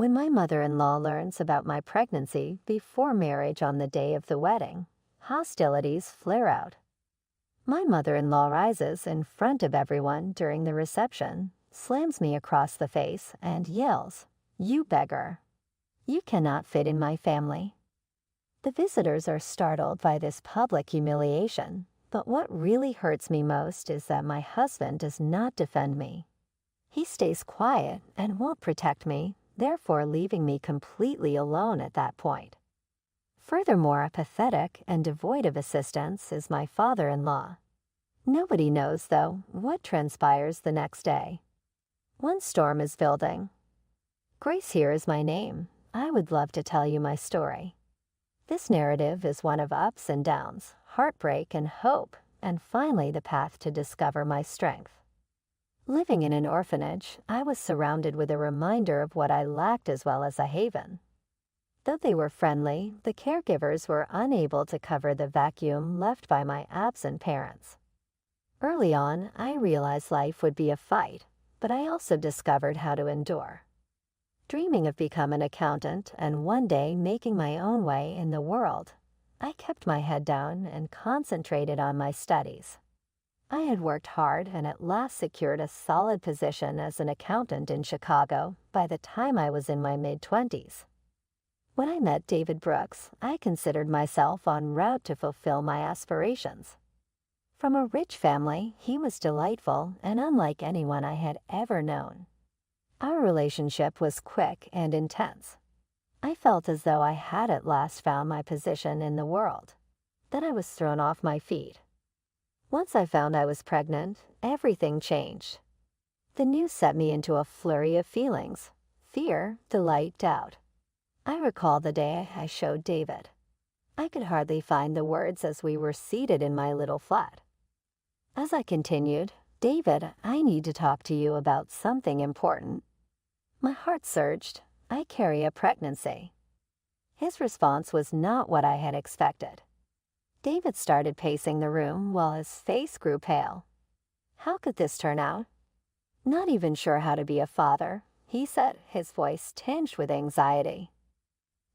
When my mother-in-law learns about my pregnancy before marriage on the day of the wedding, hostilities flare out. My mother-in-law rises in front of everyone during the reception, slams me across the face, and yells, "You beggar! You cannot fit in my family." The visitors are startled by this public humiliation, but what really hurts me most is that my husband does not defend me. He stays quiet and won't protect me, therefore leaving me completely alone at that point. Furthermore, pathetic and devoid of assistance is my father-in-law. Nobody knows, though, what transpires the next day. One storm is building. Grace here is my name. I would love to tell you my story. This narrative is one of ups and downs, heartbreak and hope, and finally the path to discover my strength. Living in an orphanage, I was surrounded with a reminder of what I lacked as well as a haven. Though they were friendly, the caregivers were unable to cover the vacuum left by my absent parents. Early on, I realized life would be a fight, but I also discovered how to endure. Dreaming of becoming an accountant and one day making my own way in the world, I kept my head down and concentrated on my studies. I had worked hard and at last secured a solid position as an accountant in Chicago by the time I was in my mid-20s. When I met David Brooks, I considered myself en route to fulfill my aspirations. From a rich family, he was delightful and unlike anyone I had ever known. Our relationship was quick and intense. I felt as though I had at last found my position in the world. Then I was thrown off my feet. Once I found I was pregnant, everything changed. The news set me into a flurry of feelings: fear, delight, doubt. I recall the day I showed David. I could hardly find the words as we were seated in my little flat. As I continued, "David, I need to talk to you about something important." My heart surged. "I carry a pregnancy." His response was not what I had expected. David started pacing the room while his face grew pale. How could this turn out? "Not even sure how to be a father," he said, his voice tinged with anxiety.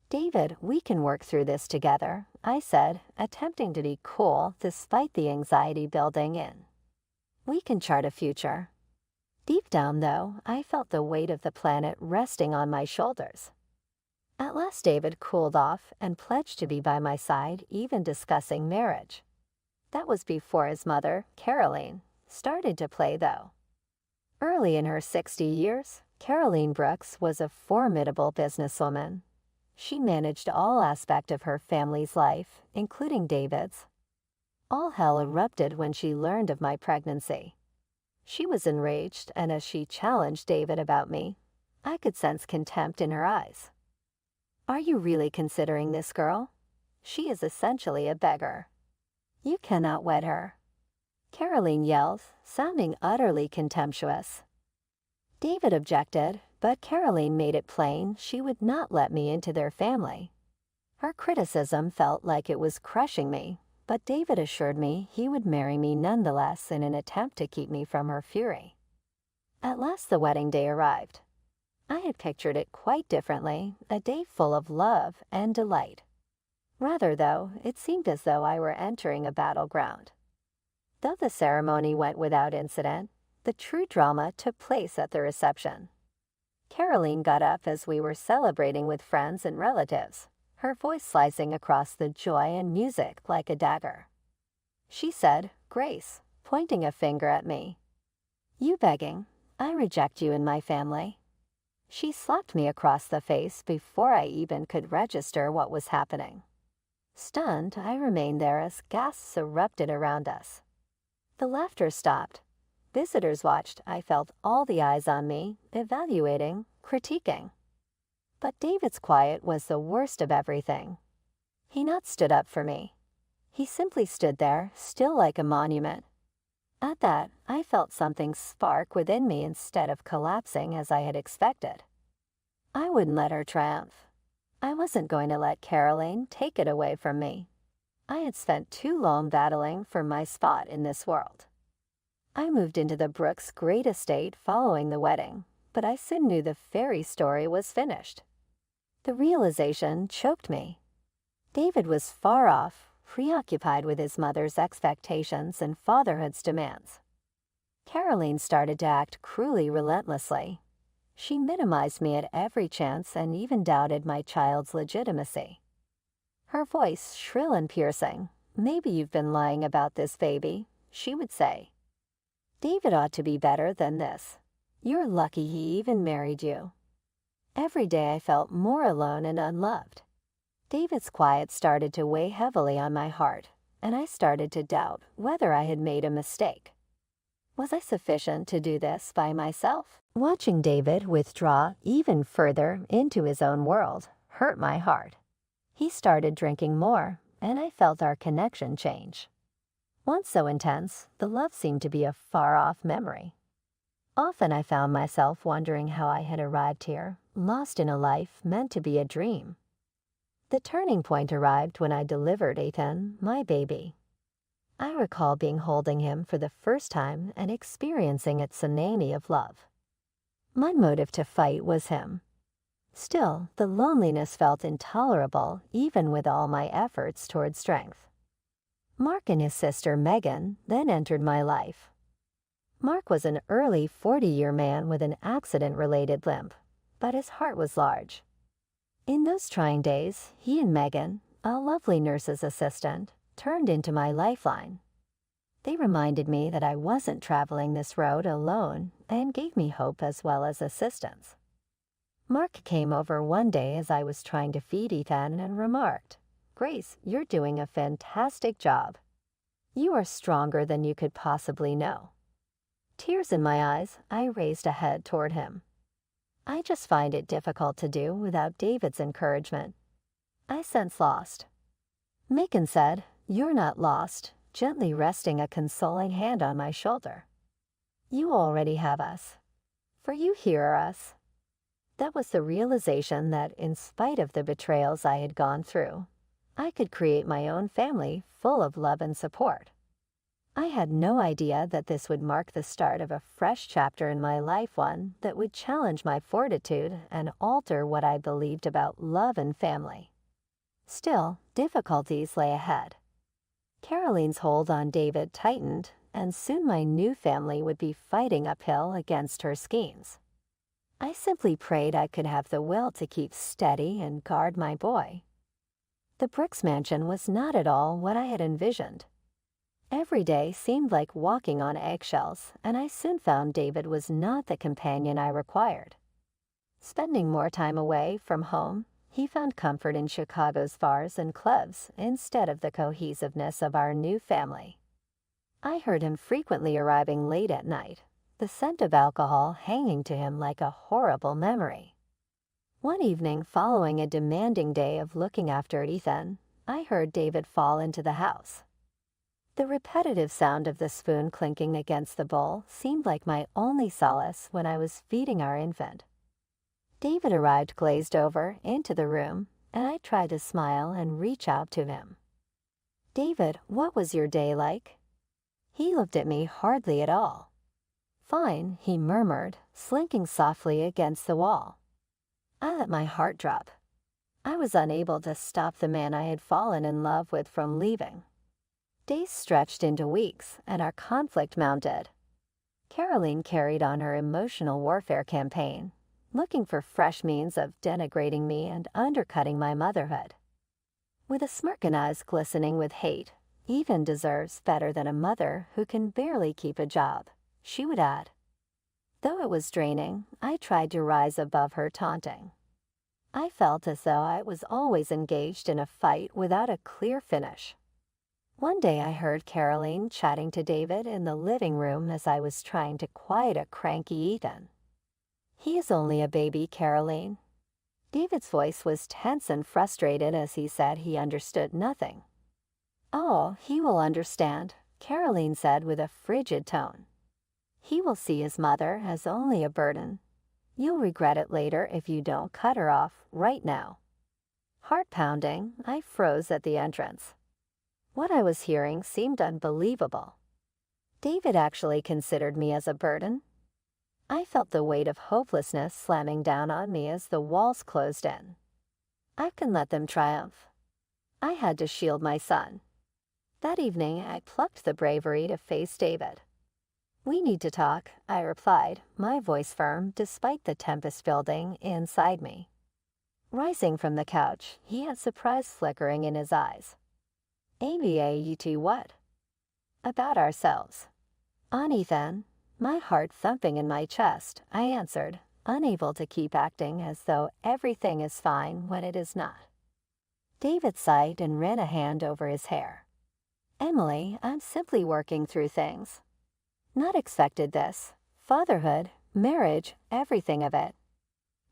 "David, we can work through this together," I said, attempting to be cool despite the anxiety building in. "We can chart a future." Deep down, though, I felt the weight of the planet resting on my shoulders. At last David cooled off and pledged to be by my side, even discussing marriage. That was before his mother, Caroline, started to play, though. Early in her 60 years, Caroline Brooks was a formidable businesswoman. She managed all aspects of her family's life, including David's. All hell erupted when she learned of my pregnancy. She was enraged, and as she challenged David about me, I could sense contempt in her eyes. "Are you really considering this girl? She is essentially a beggar. You cannot wed her," Caroline yelled, sounding utterly contemptuous. David objected, but Caroline made it plain she would not let me into their family. Her criticism felt like it was crushing me, but David assured me he would marry me nonetheless in an attempt to keep me from her fury. At last the wedding day arrived. I had pictured it quite differently, a day full of love and delight. Rather, though, it seemed as though I were entering a battleground. Though the ceremony went without incident, the true drama took place at the reception. Caroline got up as we were celebrating with friends and relatives, her voice slicing across the joy and music like a dagger. She said, "Grace," pointing a finger at me. "You begging, I reject you in my family." She slapped me across the face before I even could register what was happening. Stunned, I remained there as gasps erupted around us. The laughter stopped. Visitors watched. I felt all the eyes on me, evaluating, critiquing. But David's quiet was the worst of everything. He not stood up for me. He simply stood there, still like a monument. At that, I felt something spark within me instead of collapsing as I had expected. I wouldn't let her triumph. I wasn't going to let Caroline take it away from me. I had spent too long battling for my spot in this world. I moved into the Brooks' great estate following the wedding, but I soon knew the fairy story was finished. The realization choked me. David was far off, preoccupied with his mother's expectations and fatherhood's demands. Caroline started to act cruelly relentlessly. She minimized me at every chance and even doubted my child's legitimacy. Her voice shrill and piercing. "Maybe you've been lying about this baby," she would say. "David ought to be better than this. You're lucky he even married you." Every day I felt more alone and unloved. David's quiet started to weigh heavily on my heart, and I started to doubt whether I had made a mistake. Was I sufficient to do this by myself? Watching David withdraw even further into his own world hurt my heart. He started drinking more, and I felt our connection change. Once so intense, the love seemed to be a far-off memory. Often I found myself wondering how I had arrived here, lost in a life meant to be a dream. The turning point arrived when I delivered Ethan, my baby. I recall holding him for the first time and experiencing its tsunami of love. My motive to fight was him. Still, the loneliness felt intolerable even with all my efforts toward strength. Mark and his sister Megan then entered my life. Mark was an early 40-year man with an accident-related limp, but his heart was large. In those trying days, he and Megan, a lovely nurse's assistant, turned into my lifeline. They reminded me that I wasn't traveling this road alone and gave me hope as well as assistance. Mark came over one day as I was trying to feed Ethan and remarked, "Grace, you're doing a fantastic job. You are stronger than you could possibly know." Tears in my eyes, I raised a head toward him. I just find it difficult to do without David's encouragement. I sense lost. Megan said, "You're not lost," gently resting a consoling hand on my shoulder. "You already have us. For you hear us." That was the realization that, in spite of the betrayals I had gone through, I could create my own family full of love and support. I had no idea that this would mark the start of a fresh chapter in my life, one that would challenge my fortitude and alter what I believed about love and family. Still, difficulties lay ahead. Caroline's hold on David tightened, and soon my new family would be fighting uphill against her schemes. I simply prayed I could have the will to keep steady and guard my boy. The Brooks mansion was not at all what I had envisioned. Every day seemed like walking on eggshells, and I soon found David was not the companion I required. Spending more time away from home, he found comfort in Chicago's bars and clubs instead of the cohesiveness of our new family. I heard him frequently arriving late at night, the scent of alcohol hanging to him like a horrible memory. One evening following a demanding day of looking after Ethan, I heard David fall into the house. The repetitive sound of the spoon clinking against the bowl seemed like my only solace when I was feeding our infant. David arrived glazed over into the room, and I tried to smile and reach out to him. "David, what was your day like?" He looked at me hardly at all. "Fine," he murmured, slinking softly against the wall. I let my heart drop. I was unable to stop the man I had fallen in love with from leaving. Days stretched into weeks, and our conflict mounted. Caroline carried on her emotional warfare campaign, looking for fresh means of denigrating me and undercutting my motherhood. With a smirk and eyes glistening with hate, "Ethan deserves better than a mother who can barely keep a job," she would add. Though it was draining, I tried to rise above her taunting. I felt as though I was always engaged in a fight without a clear finish. One day I heard Caroline chatting to David in the living room as I was trying to quiet a cranky Ethan. "He is only a baby, Caroline." David's voice was tense and frustrated as he said he understood nothing. "Oh, he will understand," Caroline said with a frigid tone. "He will see his mother as only a burden. You'll regret it later if you don't cut her off right now." Heart pounding, I froze at the entrance. What I was hearing seemed unbelievable. David actually considered me as a burden? I felt the weight of hopelessness slamming down on me as the walls closed in. I couldn't let them triumph. I had to shield my son. That evening, I plucked the bravery to face David. "We need to talk," I replied, my voice firm despite the tempest building inside me. Rising from the couch, he had surprise flickering in his eyes. "ABAUT what?" "About ourselves." "On Ethan." My heart thumping in my chest, I answered, unable to keep acting as though everything is fine when it is not. David sighed and ran a hand over his hair. "Emily, I'm simply working through things." "Not expected this. Fatherhood, marriage, everything of it."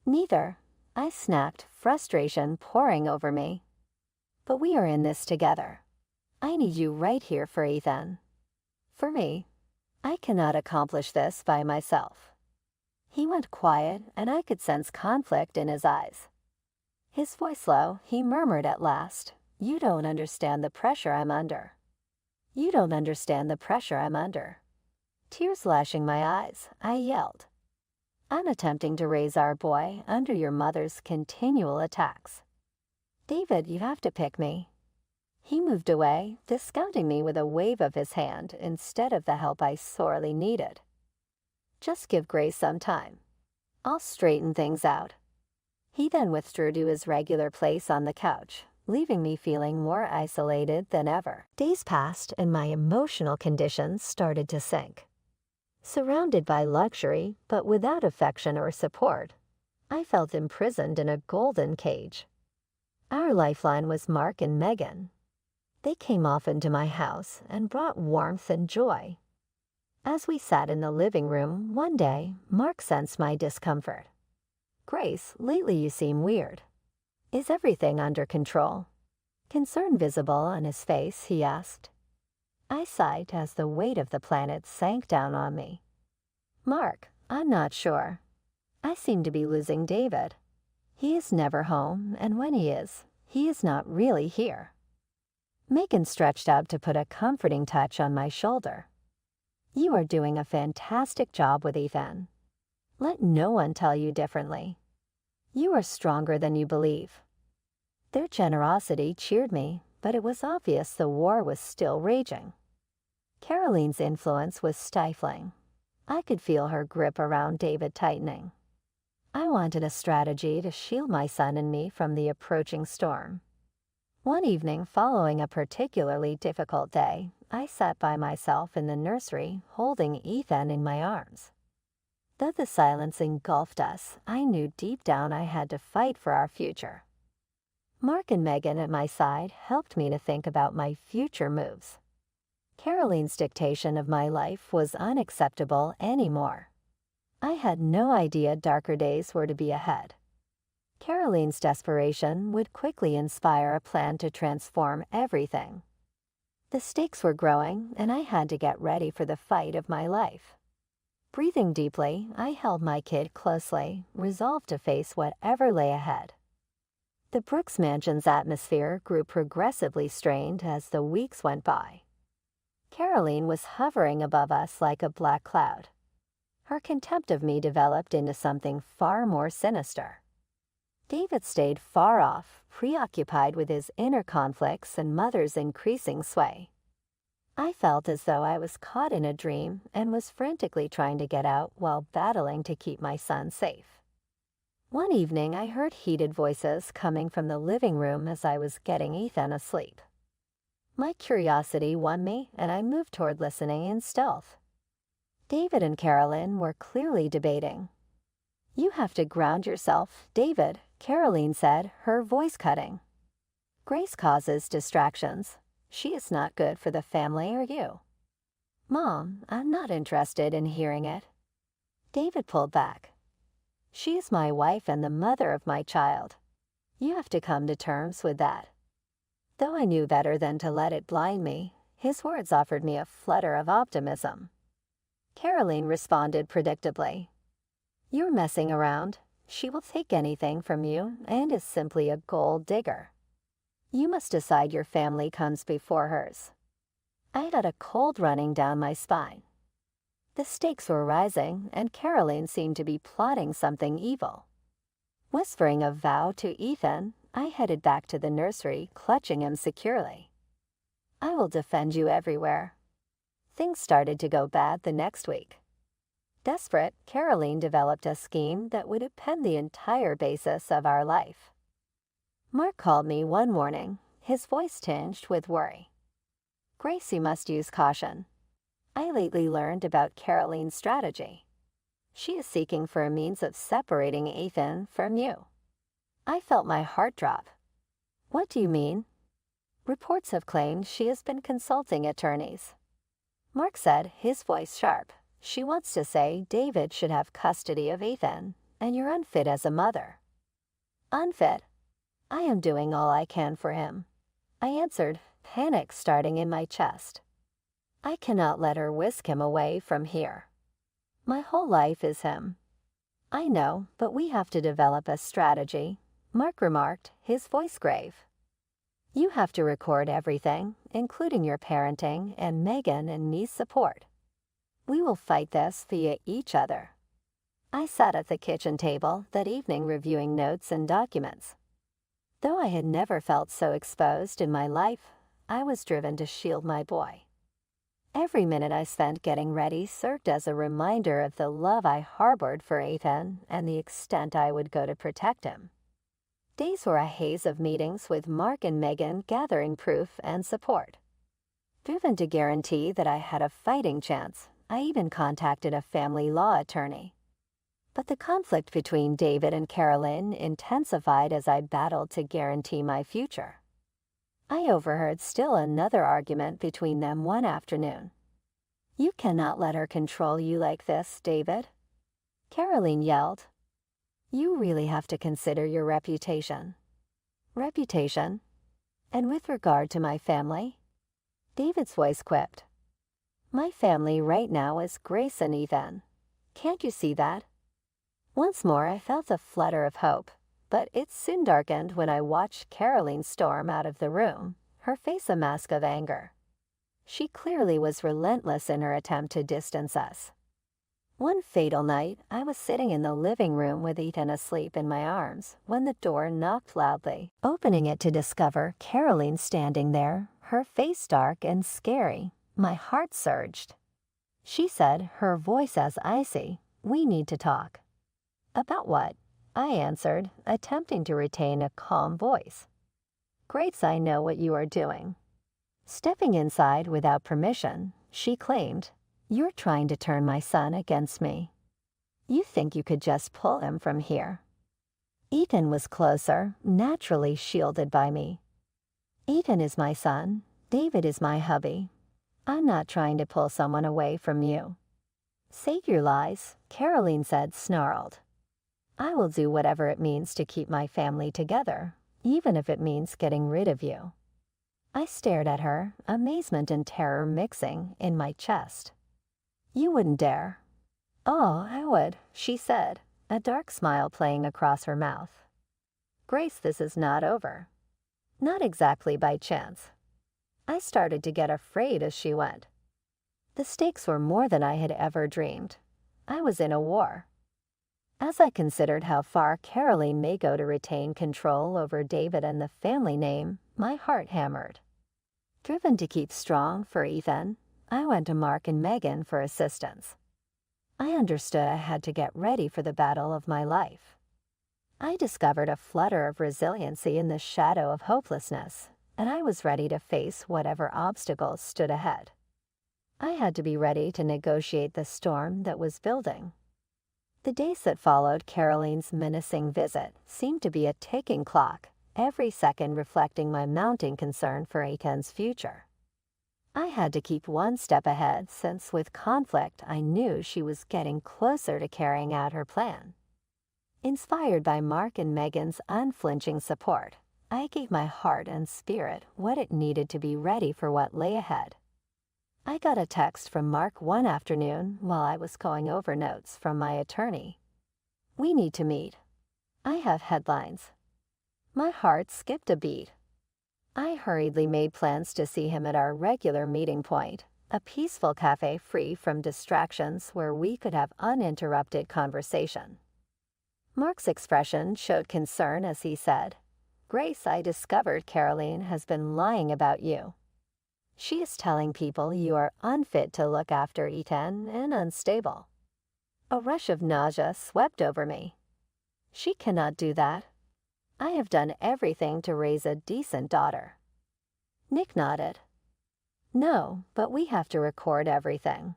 "Neither," I snapped, frustration pouring over me. "But we are in this together. I need you right here for Ethan. For me. I cannot accomplish this by myself." He went quiet, and I could sense conflict in his eyes. His voice low, he murmured at last, "You don't understand the pressure I'm under." "You don't understand the pressure I'm under." Tears lashing my eyes, I yelled, "I'm attempting to raise our boy under your mother's continual attacks. David, you have to pick me." He moved away, discounting me with a wave of his hand instead of the help I sorely needed. "Just give Grace some time. I'll straighten things out." He then withdrew to his regular place on the couch, leaving me feeling more isolated than ever. Days passed and my emotional conditions started to sink. Surrounded by luxury, but without affection or support, I felt imprisoned in a golden cage. Our lifeline was Mark and Megan. They came often to my house and brought warmth and joy. As we sat in the living room one day, Mark sensed my discomfort. "Grace, lately you seem weird. Is everything under control?" Concern visible on his face, he asked. I sighed as the weight of the planet sank down on me. "Mark, I'm not sure. I seem to be losing David. He is never home, and when he is not really here." Megan stretched out to put a comforting touch on my shoulder. "You are doing a fantastic job with Ethan. Let no one tell you differently. You are stronger than you believe." Their generosity cheered me, but it was obvious the war was still raging. Caroline's influence was stifling. I could feel her grip around David tightening. I wanted a strategy to shield my son and me from the approaching storm. One evening following a particularly difficult day, I sat by myself in the nursery, holding Ethan in my arms. Though the silence engulfed us, I knew deep down I had to fight for our future. Mark and Megan at my side helped me to think about my future moves. Caroline's dictation of my life was unacceptable anymore. I had no idea darker days were to be ahead. Caroline's desperation would quickly inspire a plan to transform everything. The stakes were growing, and I had to get ready for the fight of my life. Breathing deeply, I held my kid closely, resolved to face whatever lay ahead. The Brooks Mansion's atmosphere grew progressively strained as the weeks went by. Caroline was hovering above us like a black cloud. Her contempt of me developed into something far more sinister. David stayed far off, preoccupied with his inner conflicts and mother's increasing sway. I felt as though I was caught in a dream and was frantically trying to get out while battling to keep my son safe. One evening, I heard heated voices coming from the living room as I was getting Ethan asleep. My curiosity won me, and I moved toward listening in stealth. David and Caroline were clearly debating. "You have to ground yourself, David," Caroline said, her voice cutting. "Grace causes distractions. She is not good for the family or you." "Mom, I'm not interested in hearing it." David pulled back. "She is my wife and the mother of my child. You have to come to terms with that." Though I knew better than to let it blind me, his words offered me a flutter of optimism. Caroline responded predictably. "You're messing around. She will take anything from you and is simply a gold digger. You must decide your family comes before hers." I got a cold running down my spine. The stakes were rising, and Caroline seemed to be plotting something evil. Whispering a vow to Ethan, I headed back to the nursery, clutching him securely. I will defend you everywhere. Things started to go bad the next week. Desperate, Caroline developed a scheme that would upend the entire basis of our life. Mark called me one morning, his voice tinged with worry. "Grace, you must use caution. I lately learned about Caroline's strategy. She is seeking for a means of separating Ethan from you." I felt my heart drop. "What do you mean?" "Reports have claimed she has been consulting attorneys." Mark said, his voice sharp. "She wants to say David should have custody of Ethan, and you're unfit as a mother." "Unfit? I am doing all I can for him," I answered, panic starting in my chest. "I cannot let her whisk him away from here. My whole life is him." "I know, but we have to develop a strategy," Mark remarked, his voice grave. "You have to record everything, including your parenting and Megan and me's support. We will fight this via each other." I sat at the kitchen table that evening reviewing notes and documents. Though I had never felt so exposed in my life, I was driven to shield my boy. Every minute I spent getting ready served as a reminder of the love I harbored for Ethan and the extent I would go to protect him. Days were a haze of meetings with Mark and Megan gathering proof and support. Driven to guarantee that I had a fighting chance, I even contacted a family law attorney. But the conflict between David and Caroline intensified as I battled to guarantee my future. I overheard still another argument between them one afternoon. "You cannot let her control you like this, David," Caroline yelled. "You really have to consider your reputation." "Reputation? And with regard to my family?" David's voice quipped. "My family right now is Grace and Ethan. Can't you see that?" Once more I felt a flutter of hope, but it soon darkened when I watched Caroline storm out of the room, her face a mask of anger. She clearly was relentless in her attempt to distance us. One fatal night, I was sitting in the living room with Ethan asleep in my arms when the door knocked loudly, opening it to discover Caroline standing there, her face dark and scary. My heart surged. She said, her voice as icy, "We need to talk." "About what?" I answered, attempting to retain a calm voice. "Grace, I know what you are doing." Stepping inside without permission, she claimed, "You're trying to turn my son against me. You think you could just pull him from here." Ethan was closer, naturally shielded by me. "Ethan is my son. David is my hubby. I'm not trying to pull someone away from you." "Save your lies," Caroline said, snarled. "I will do whatever it means to keep my family together, even if it means getting rid of you." I stared at her, amazement and terror mixing in my chest. "You wouldn't dare." "Oh, I would," she said, a dark smile playing across her mouth. "Grace, this is not over." Not exactly by chance. I started to get afraid as she went. The stakes were more than I had ever dreamed. I was in a war. As I considered how far Caroline may go to retain control over David and the family name, my heart hammered. Driven to keep strong for Ethan, I went to Mark and Megan for assistance. I understood I had to get ready for the battle of my life. I discovered a flutter of resiliency in the shadow of hopelessness, and I was ready to face whatever obstacles stood ahead. I had to be ready to negotiate the storm that was building. The days that followed Caroline's menacing visit seemed to be a ticking clock, every second reflecting my mounting concern for Ethan's future. I had to keep one step ahead since with conflict I knew she was getting closer to carrying out her plan. Inspired by Mark and Megan's unflinching support, I gave my heart and spirit what it needed to be ready for what lay ahead. I got a text from Mark one afternoon while I was going over notes from my attorney. "We need to meet. I have headlines." My heart skipped a beat. I hurriedly made plans to see him at our regular meeting point, a peaceful cafe free from distractions where we could have uninterrupted conversation. Mark's expression showed concern as he said, "Grace, I discovered Caroline has been lying about you. She is telling people you are unfit to look after Ethan and unstable." A rush of nausea swept over me. "She cannot do that. I have done everything to raise a decent daughter." Nick nodded. "No, but we have to record everything.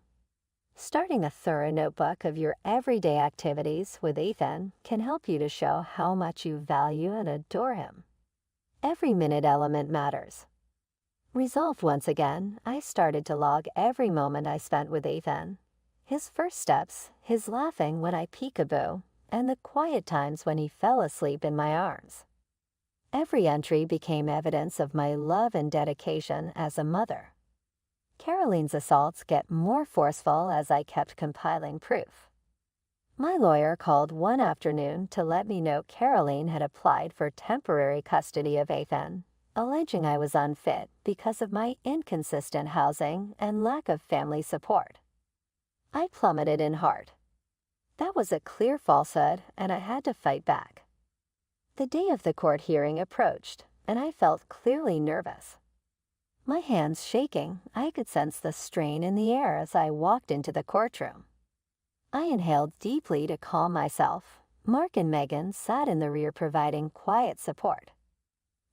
Starting a thorough notebook of your everyday activities with Ethan can help you to show how much you value and adore him. Every minute element matters." Resolved once again, I started to log every moment I spent with Ethan. His first steps, his laughing when I peekaboo, and the quiet times when he fell asleep in my arms. Every entry became evidence of my love and dedication as a mother. Caroline's assaults get more forceful as I kept compiling proof. My lawyer called one afternoon to let me know Caroline had applied for temporary custody of Ethan, alleging I was unfit because of my inconsistent housing and lack of family support. I plummeted in heart. That was a clear falsehood, and I had to fight back. The day of the court hearing approached, and I felt clearly nervous. My hands shaking, I could sense the strain in the air as I walked into the courtroom. I inhaled deeply to calm myself. Mark and Megan sat in the rear providing quiet support.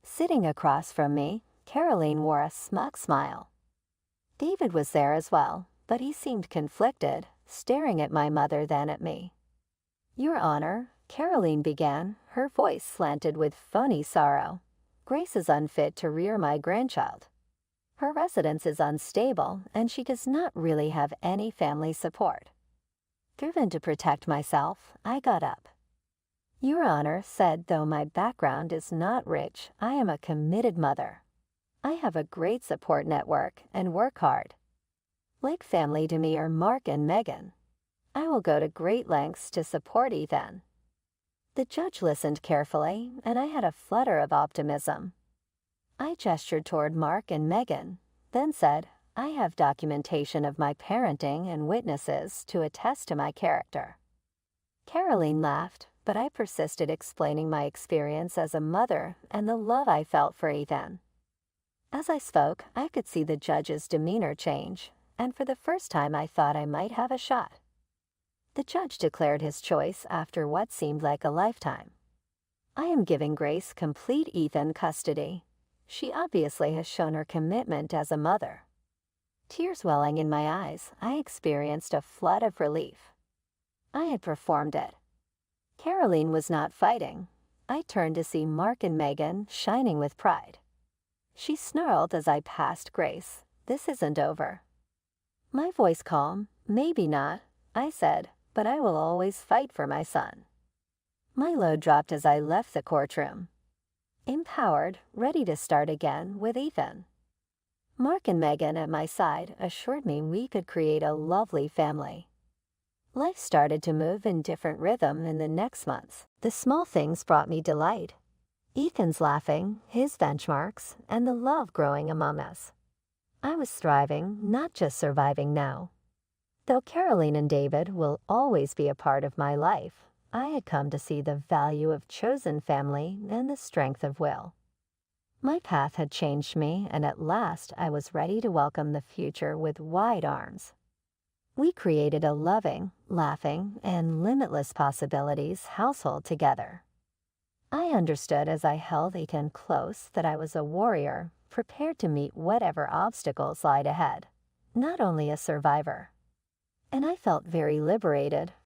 Sitting across from me, Caroline wore a smug smile. David was there as well, but he seemed conflicted, staring at my mother then at me. "Your Honor," Caroline began, her voice slanted with phony sorrow. "Grace is unfit to rear my grandchild. Her residence is unstable, and she does not really have any family support." Driven to protect myself, I got up. "Your Honor said though my background is not rich, I am a committed mother. I have a great support network and work hard. Like family to me are Mark and Megan. I will go to great lengths to support Ethan." The judge listened carefully, and I had a flutter of optimism. I gestured toward Mark and Megan, then said, "I have documentation of my parenting and witnesses to attest to my character." Caroline laughed, but I persisted explaining my experience as a mother and the love I felt for Ethan. As I spoke, I could see the judge's demeanor change, and for the first time I thought I might have a shot. The judge declared his choice after what seemed like a lifetime. "I am giving Grace complete Ethan custody. She obviously has shown her commitment as a mother." Tears welling in my eyes, I experienced a flood of relief. I had performed it. Caroline was not fighting. I turned to see Mark and Megan shining with pride. She snarled as I passed Grace, "This isn't over." My voice calm, "Maybe not," I said, "but I will always fight for my son." My load dropped as I left the courtroom. Empowered, ready to start again with Ethan. Mark and Megan at my side assured me we could create a lovely family. Life started to move in different rhythm in the next months. The small things brought me delight. Ethan's laughing, his benchmarks, and the love growing among us. I was thriving, not just surviving now. Though Caroline and David will always be a part of my life, I had come to see the value of chosen family and the strength of will. My path had changed me, and at last I was ready to welcome the future with wide arms. We created a loving, laughing, and limitless possibilities household together. I understood as I held Ethan close that I was a warrior, prepared to meet whatever obstacles lied ahead, not only a survivor. And I felt very liberated,